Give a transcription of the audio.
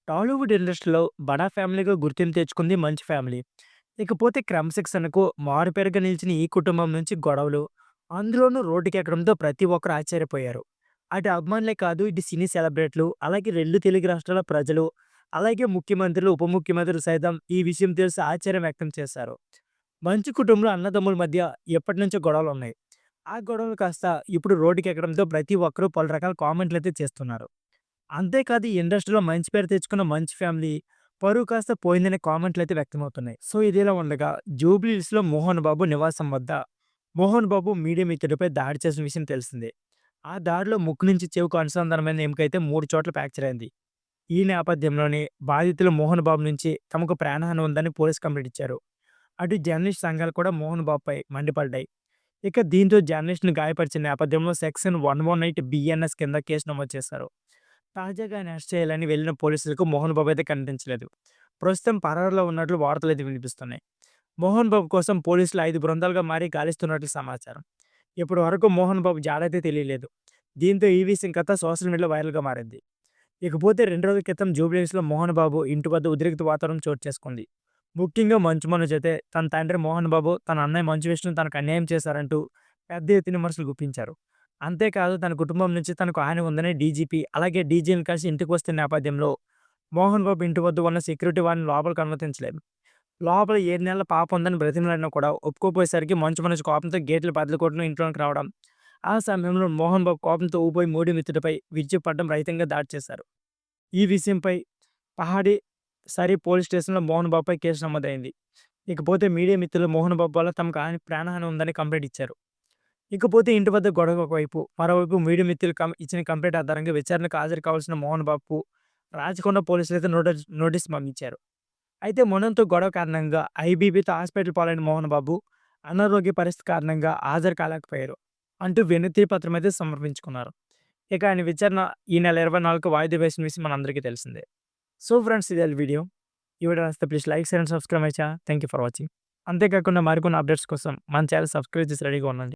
టాలీవుడ్ ఇండస్ట్రీలో బడా ఫ్యామిలీగా గుర్తింపు తెచ్చుకుంది మంచి ఫ్యామిలీ. ఇకపోతే క్రమశిక్షణకు మారుపేరుగా నిలిచిన ఈ కుటుంబం నుంచి గొడవలు, అందులోనూ రోడ్డుకెక్కడంతో ప్రతి ఒక్కరు ఆశ్చర్యపోయారు. అటు అభిమానులే కాదు, ఇటు సినీ సెలబ్రిటీలు, అలాగే 2 తెలుగు రాష్ట్రాల ప్రజలు, అలాగే ముఖ్యమంత్రులు, ఉప ముఖ్యమంత్రులు సైతం ఈ విషయం తెలిసి ఆశ్చర్యం వ్యక్తం చేశారు. మంచు కుటుంబంలో అన్నదమ్ముల మధ్య ఎప్పటినుంచో గొడవలున్నాయి. ఆ గొడవలు కాస్త ఇప్పుడు రోడ్డుకెక్కడంతో ప్రతి ఒక్కరు పలు రకాల కామెంట్లయితే చేస్తున్నారు. అంతేకాదు ఈ ఇండస్ట్రీలో మంచి పేరు తెచ్చుకున్న మంచి ఫ్యామిలీ పరువు కాస్త పోయిందనే కామెంట్లయితే వ్యక్తమవుతున్నాయి. సో ఇదిలా ఉండగా జూబ్లీహిల్స్‌లో మోహన్ బాబు నివాసం వద్ద మోహన్ బాబు మీడియా మిత్రుడిపై దాడి చేసిన విషయం తెలిసిందే. ఆ దాడిలో ముక్కు నుంచి చెవుకు అనుసంధానమైన ఎముకైతే 3 చోట్ల ఫ్రాక్చర్ అయింది. ఈ నేపథ్యంలోనే బాధితులు మోహన్ బాబు నుంచి తమకు ప్రాణహాని ఉందని పోలీస్ కంప్లెయింట్ ఇచ్చారు. అటు జర్నలిస్ట్ సంఘాలు కూడా మోహన్ బాబుపై మండిపడ్డాయి. ఇక దీంతో జర్నలిస్ట్‌ని గాయపరిచిన నేపథ్యంలో సెక్షన్ 118 బిఎన్ఎస్ కింద కేసు నమోదు చేశారు. తాజాగా ఆయన అరెస్ట్ చేయాలని వెళ్లిన పోలీసులకు మోహన్ బాబు అయితే కనిపించలేదు. ప్రస్తుతం పరారులో ఉన్నట్లు వార్తలైతే వినిపిస్తున్నాయి. మోహన్ బాబు కోసం పోలీసులు 5 బృందాలుగా మారి గాలిస్తున్నట్లు సమాచారం. ఇప్పటి వరకు మోహన్ బాబు జాడైతే తెలియలేదు. దీంతో ఈ విషయం కథ సోషల్ మీడియాలో వైరల్‌గా మారింది. ఇకపోతే 2 రోజుల క్రితం జూబ్లీహిల్స్‌లో మోహన్ బాబు ఇంటి వద్ద ఉద్రిక్త వాతావరణం చోటు చేసుకుంది. ముఖ్యంగా మంచు మనోజ్ అయితే తన తండ్రి మోహన్ బాబు, తన అన్నయ్య మంచు విష్ణు తనకు అన్యాయం చేశారంటూ పెద్ద ఎత్తున విమర్శలు గుప్పించారు. అంతేకాదు తన కుటుంబం నుంచి తనకు హాని ఉందని డీజీపీ, అలాగే డీజీని కలిసి ఇంటికి వస్తున్న నేపథ్యంలో మోహన్ బాబు ఇంటి వద్ద ఉన్న సెక్యూరిటీ వారిని లోపలికి అనుమతించలేదు. లోపల 7 నెలల పాప ఉందని బ్రతిమలాడినా కూడా ఒప్పుకోపోయేసరికి మంచు మనోజ్ కోపంతో గేట్లు బద్దలుకొట్టుకుని ఇంట్లోకి రావడం. ఆ సమయంలో మోహన్ బాబు కోపంతో ఊపోయి మోడీ మిత్రుడిపై విరుచుకుపడడం, రహితంగా దాడి చేశారు. ఈ విషయంపై పహాడీ సరీ పోలీస్ స్టేషన్‌లో మోహన్ బాబుపై కేసు నమోదైంది. ఇకపోతే మీడియా మిత్రులు మోహన్ బాబు వల్ల తమకు ప్రాణహాని ఉందని కంప్లెయింట్ ఇచ్చారు. ఇకపోతే ఇంటి వద్ద గొడవ ఒకవైపు, మరోవైపు మీడియా మిత్రులు ఇచ్చిన కంప్లెయింట్ ఆధారంగా విచారణకు హాజరు కావాల్సిన మోహన్ బాబుకు రాచకొండ పోలీసులైతే నోటీస్ పంపించారు. అయితే మొనంతో గొడవ కారణంగా ఐబీపీతో హాస్పిటల్ పాలైన మోహన్ బాబు అనారోగ్య పరిస్థితి కారణంగా హాజరు కాలేకపోయారు అంటూ వినతి పత్రం అయితే సమర్పించుకున్నారు. ఇక ఆయన విచారణ ఈ నెల 24కి వాయిదా వేసిన విషయం మనందరికీ తెలిసిందే. సో ఫ్రెండ్స్, ఇదే వీడియో. ఈ వీడియో నచ్చితే please like, share and subscribe my channel. Thank you for watching. అంతేకాకుండా మరికొన్ని అప్డేట్స్ కోసం మన ఛానల్ సబ్స్క్రైబ్ చేసి రెడీగా ఉండండి.